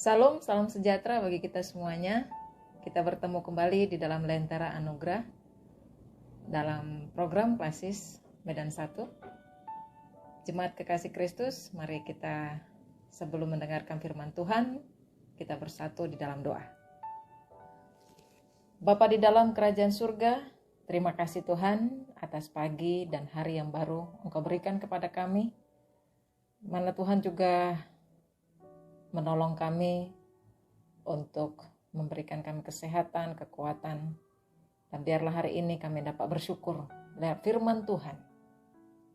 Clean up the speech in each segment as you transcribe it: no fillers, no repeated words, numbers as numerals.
Salam, salam sejahtera bagi kita semuanya. Kita bertemu kembali di dalam Lentera Anugerah dalam program Klasis Medan 1. Jemaat Kekasih Kristus, mari kita sebelum mendengarkan firman Tuhan, kita bersatu di dalam doa. Bapa di dalam kerajaan surga, terima kasih Tuhan atas pagi dan hari yang baru Engkau berikan kepada kami. Mana Tuhan juga menolong kami untuk memberikan kami kesehatan, kekuatan. Dan biarlah hari ini kami dapat bersyukur lewat firman Tuhan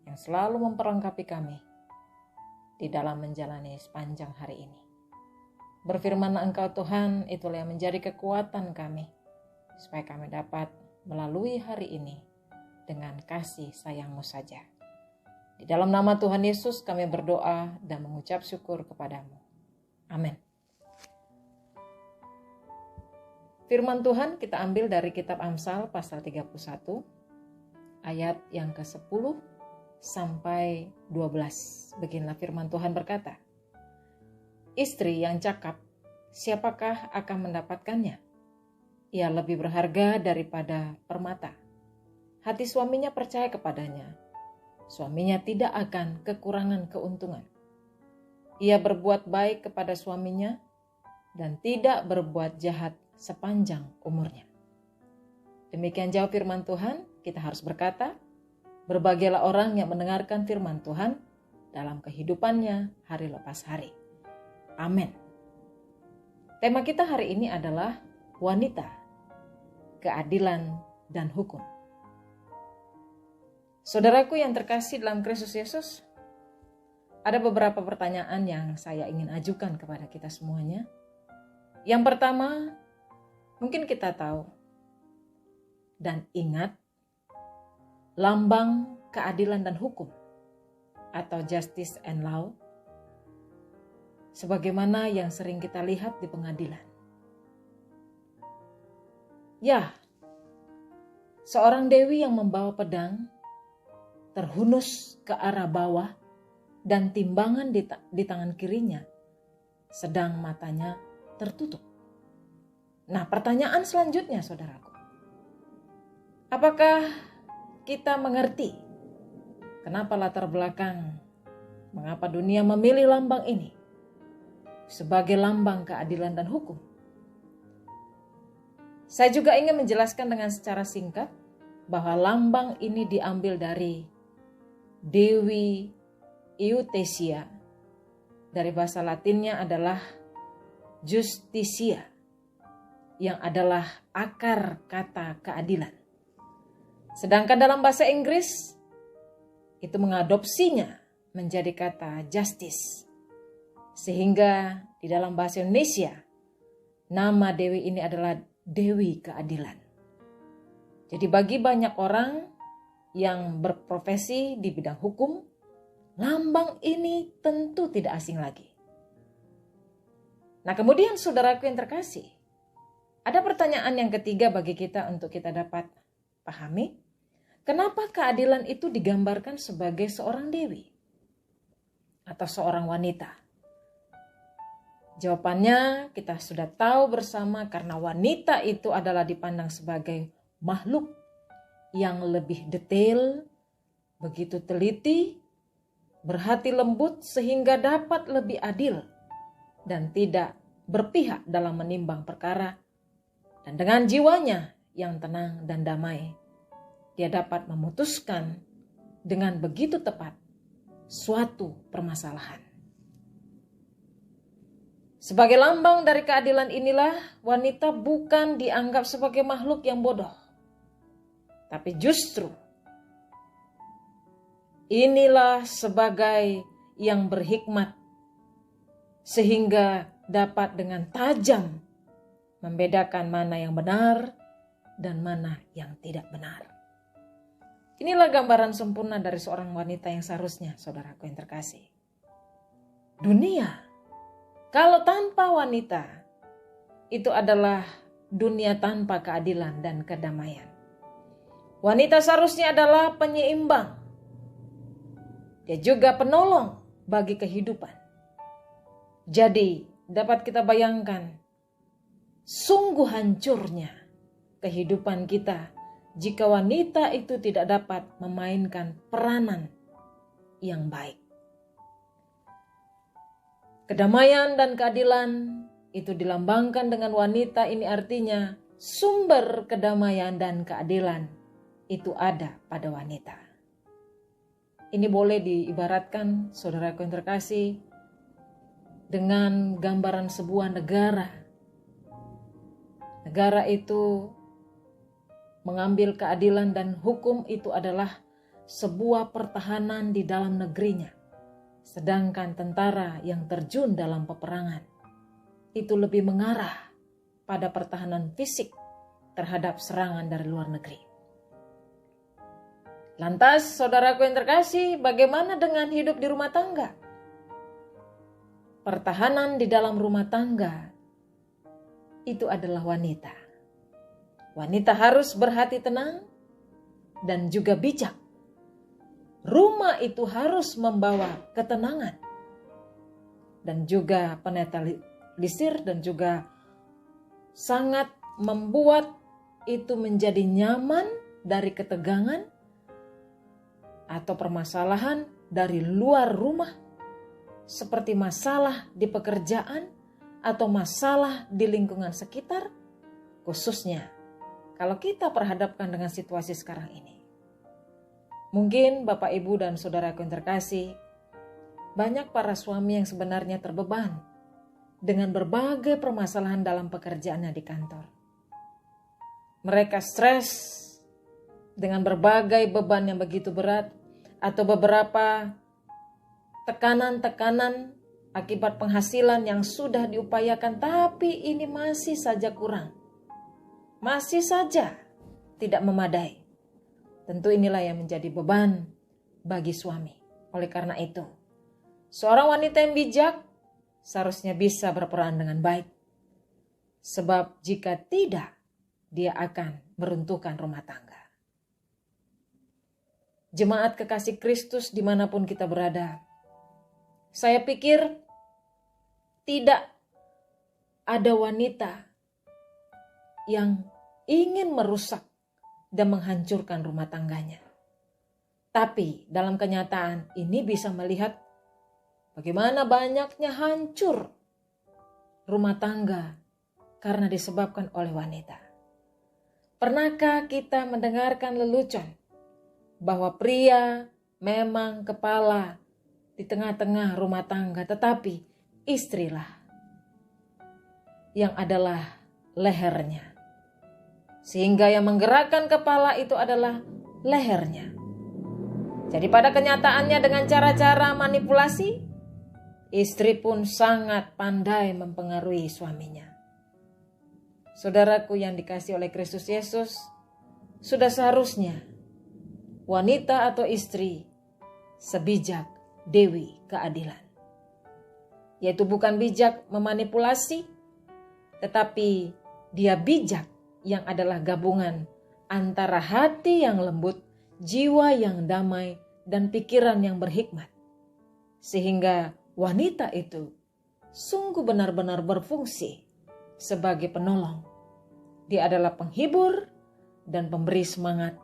yang selalu memperlengkapi kami di dalam menjalani sepanjang hari ini. Berfirman Engkau Tuhan, itulah yang menjadi kekuatan kami, supaya kami dapat melalui hari ini dengan kasih sayang-Mu saja. Di dalam nama Tuhan Yesus kami berdoa dan mengucap syukur kepadamu. Amin. Firman Tuhan kita ambil dari kitab Amsal pasal 31 ayat yang ke-10 sampai 12. Beginilah firman Tuhan berkata, "Istri yang cakap, siapakah akan mendapatkannya? Ia lebih berharga daripada permata. Hati suaminya percaya kepadanya. Suaminya tidak akan kekurangan keuntungan. Ia berbuat baik kepada suaminya dan tidak berbuat jahat sepanjang umurnya." Demikian jauh firman Tuhan, kita harus berkata, berbahagialah orang yang mendengarkan firman Tuhan dalam kehidupannya hari lepas hari. Amin. Tema kita hari ini adalah wanita, keadilan, dan hukum. Saudaraku yang terkasih dalam Kristus Yesus, ada beberapa pertanyaan yang saya ingin ajukan kepada kita semuanya. Yang pertama, mungkin kita tahu dan ingat lambang keadilan dan hukum atau justice and law sebagaimana yang sering kita lihat di pengadilan. Ya, seorang dewi yang membawa pedang terhunus ke arah bawah dan timbangan di tangan kirinya, sedang matanya tertutup. Nah, pertanyaan selanjutnya saudaraku, apakah kita mengerti kenapa latar belakang, mengapa dunia memilih lambang ini sebagai lambang keadilan dan hukum? Saya juga ingin menjelaskan dengan secara singkat bahwa lambang ini diambil dari Dewi Euthesia. Dari bahasa Latinnya adalah Justitia, yang adalah akar kata keadilan. Sedangkan dalam bahasa Inggris itu mengadopsinya menjadi kata justice. Sehingga di dalam bahasa Indonesia nama Dewi ini adalah Dewi Keadilan. Jadi bagi banyak orang yang berprofesi di bidang hukum, lambang ini tentu tidak asing lagi. Nah, kemudian saudaraku yang terkasih, ada pertanyaan yang ketiga bagi kita untuk kita dapat pahami. Kenapa keadilan itu digambarkan sebagai seorang dewi atau seorang wanita? Jawabannya kita sudah tahu bersama, karena wanita itu adalah dipandang sebagai makhluk yang lebih detail, begitu teliti, berhati lembut sehingga dapat lebih adil dan tidak berpihak dalam menimbang perkara. Dan dengan jiwanya yang tenang dan damai, dia dapat memutuskan dengan begitu tepat suatu permasalahan. Sebagai lambang dari keadilan inilah, wanita bukan dianggap sebagai makhluk yang bodoh. Tapi justru inilah sebagai yang berhikmat, sehingga dapat dengan tajam membedakan mana yang benar dan mana yang tidak benar. Inilah gambaran sempurna dari seorang wanita yang seharusnya, saudaraku yang terkasih. Dunia, kalau tanpa wanita, itu adalah dunia tanpa keadilan dan kedamaian. Wanita seharusnya adalah penyeimbang. Dia juga penolong bagi kehidupan. Jadi dapat kita bayangkan sungguh hancurnya kehidupan kita jika wanita itu tidak dapat memainkan peranan yang baik. Kedamaian dan keadilan itu dilambangkan dengan wanita, ini artinya sumber kedamaian dan keadilan itu ada pada wanita. Ini boleh diibaratkan, saudaraku yang terkasih, dengan gambaran sebuah negara. Negara itu mengambil keadilan dan hukum itu adalah sebuah pertahanan di dalam negerinya. Sedangkan tentara yang terjun dalam peperangan itu lebih mengarah pada pertahanan fisik terhadap serangan dari luar negeri. Lantas, saudaraku yang terkasih, bagaimana dengan hidup di rumah tangga? Pertahanan di dalam rumah tangga itu adalah wanita. Wanita harus berhati tenang dan juga bijak. Rumah itu harus membawa ketenangan dan juga penetralisir dan juga sangat membuat itu menjadi nyaman dari ketegangan atau permasalahan dari luar rumah, seperti masalah di pekerjaan atau masalah di lingkungan sekitar, khususnya kalau kita perhadapkan dengan situasi sekarang ini. Mungkin Bapak, Ibu, dan saudaraku yang terkasih, banyak para suami yang sebenarnya terbeban dengan berbagai permasalahan dalam pekerjaannya di kantor. Mereka stres dengan berbagai beban yang begitu berat atau beberapa tekanan-tekanan akibat penghasilan yang sudah diupayakan tapi ini masih saja kurang. Masih saja tidak memadai. Tentu inilah yang menjadi beban bagi suami. Oleh karena itu, seorang wanita yang bijak seharusnya bisa berperan dengan baik. Sebab jika tidak, dia akan meruntuhkan rumah tangga. Jemaat kekasih Kristus dimanapun kita berada, saya pikir tidak ada wanita yang ingin merusak dan menghancurkan rumah tangganya. Tapi dalam kenyataan ini bisa melihat bagaimana banyaknya hancur rumah tangga karena disebabkan oleh wanita. Pernahkah kita mendengarkan lelucon bahwa pria memang kepala di tengah-tengah rumah tangga, tetapi istrilah yang adalah lehernya. Sehingga yang menggerakkan kepala itu adalah lehernya. Jadi pada kenyataannya dengan cara-cara manipulasi, istri pun sangat pandai mempengaruhi suaminya. Saudaraku yang dikasihi oleh Kristus Yesus, sudah seharusnya wanita atau istri sebijak Dewi Keadilan. Yaitu bukan bijak memanipulasi, tetapi dia bijak yang adalah gabungan antara hati yang lembut, jiwa yang damai, dan pikiran yang berhikmat. Sehingga wanita itu sungguh benar-benar berfungsi sebagai penolong. Dia adalah penghibur dan pemberi semangat,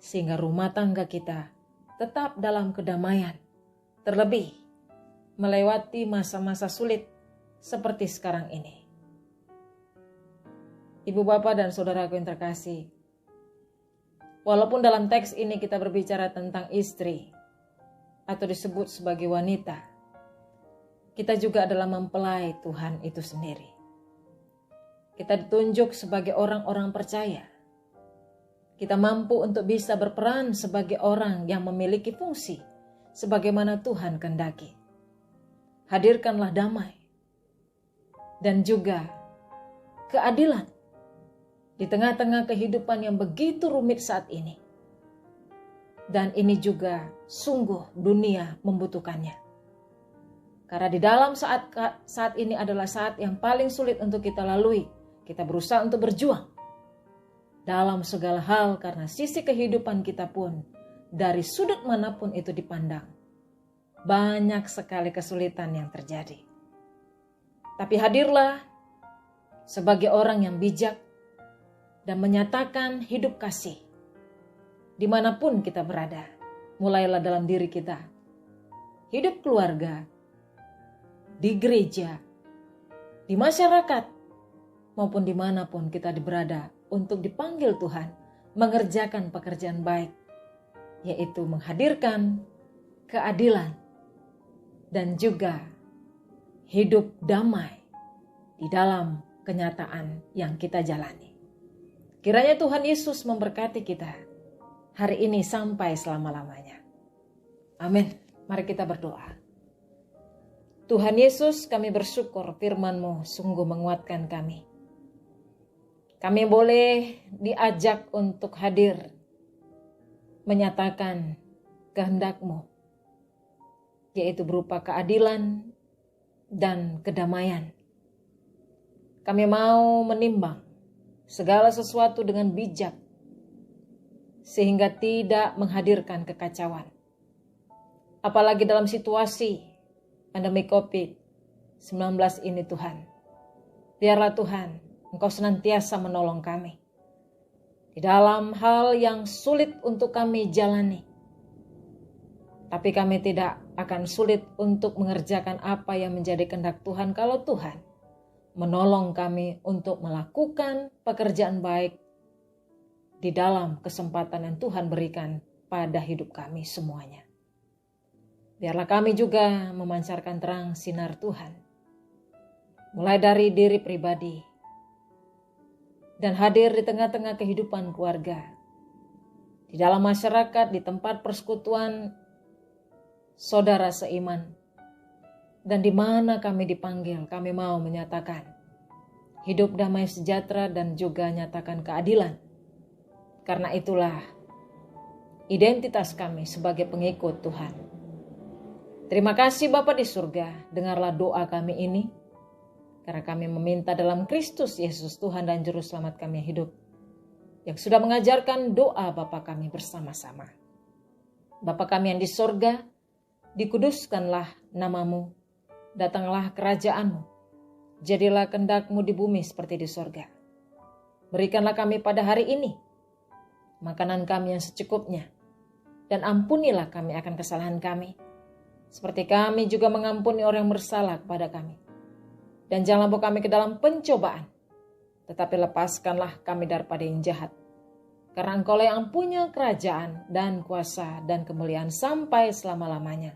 sehingga rumah tangga kita tetap dalam kedamaian. Terlebih melewati masa-masa sulit seperti sekarang ini. Ibu, bapak, dan saudaraku yang terkasih, walaupun dalam teks ini kita berbicara tentang istri atau disebut sebagai wanita, kita juga adalah mempelai Tuhan itu sendiri. Kita ditunjuk sebagai orang-orang percaya. Kita mampu untuk bisa berperan sebagai orang yang memiliki fungsi sebagaimana Tuhan kehendaki. Hadirkanlah damai dan juga keadilan di tengah-tengah kehidupan yang begitu rumit saat ini. Dan ini juga sungguh dunia membutuhkannya. Karena di dalam saat ini adalah saat yang paling sulit untuk kita lalui. Kita berusaha untuk berjuang dalam segala hal karena sisi kehidupan kita pun dari sudut manapun itu dipandang. Banyak sekali kesulitan yang terjadi. Tapi hadirlah sebagai orang yang bijak dan menyatakan hidup kasih dimanapun kita berada. Mulailah dalam diri kita, hidup keluarga, di gereja, di masyarakat, maupun dimanapun kita berada untuk dipanggil Tuhan mengerjakan pekerjaan baik, yaitu menghadirkan keadilan dan juga hidup damai di dalam kenyataan yang kita jalani. Kiranya Tuhan Yesus memberkati kita hari ini sampai selama-lamanya. Amin. Mari kita berdoa. Tuhan Yesus, kami bersyukur firman-Mu sungguh menguatkan kami. Kami boleh diajak untuk hadir menyatakan kehendak-Mu, yaitu berupa keadilan dan kedamaian. Kami mau menimbang segala sesuatu dengan bijak, sehingga tidak menghadirkan kekacauan. Apalagi dalam situasi pandemi COVID-19 ini Tuhan. Biarlah Tuhan, Engkau senantiasa menolong kami di dalam hal yang sulit untuk kami jalani. Tapi kami tidak akan sulit untuk mengerjakan apa yang menjadi kehendak Tuhan kalau Tuhan menolong kami untuk melakukan pekerjaan baik di dalam kesempatan yang Tuhan berikan pada hidup kami semuanya. Biarlah kami juga memancarkan terang sinar Tuhan, mulai dari diri pribadi, dan hadir di tengah-tengah kehidupan keluarga, di dalam masyarakat, di tempat persekutuan saudara seiman, dan di mana kami dipanggil, kami mau menyatakan hidup damai sejahtera dan juga nyatakan keadilan. Karena itulah identitas kami sebagai pengikut Tuhan. Terima kasih Bapa di surga, dengarlah doa kami ini, karena kami meminta dalam Kristus Yesus Tuhan dan Juru Selamat kami yang hidup, yang sudah mengajarkan doa Bapa kami bersama-sama. Bapa kami yang di surga, dikuduskanlah nama-Mu, datanglah kerajaan-Mu, jadilah kehendak-Mu di bumi seperti di surga. Berikanlah kami pada hari ini makanan kami yang secukupnya, dan ampunilah kami akan kesalahan kami, seperti kami juga mengampuni orang yang bersalah kepada kami. Dan janganlah bawa kami ke dalam pencobaan, tetapi lepaskanlah kami daripada yang jahat. Karena Engkau yang punya kerajaan dan kuasa dan kemuliaan sampai selama-lamanya.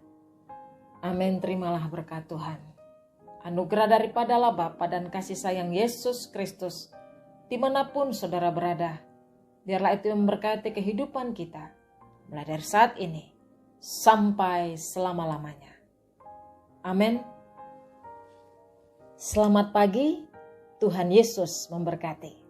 Amin. Terimalah berkat Tuhan. Anugerah daripada Allah Bapa dan kasih sayang Yesus Kristus, dimanapun saudara berada, biarlah itu memberkati kehidupan kita, mulai dari saat ini sampai selama-lamanya. Amin. Selamat pagi, Tuhan Yesus memberkati.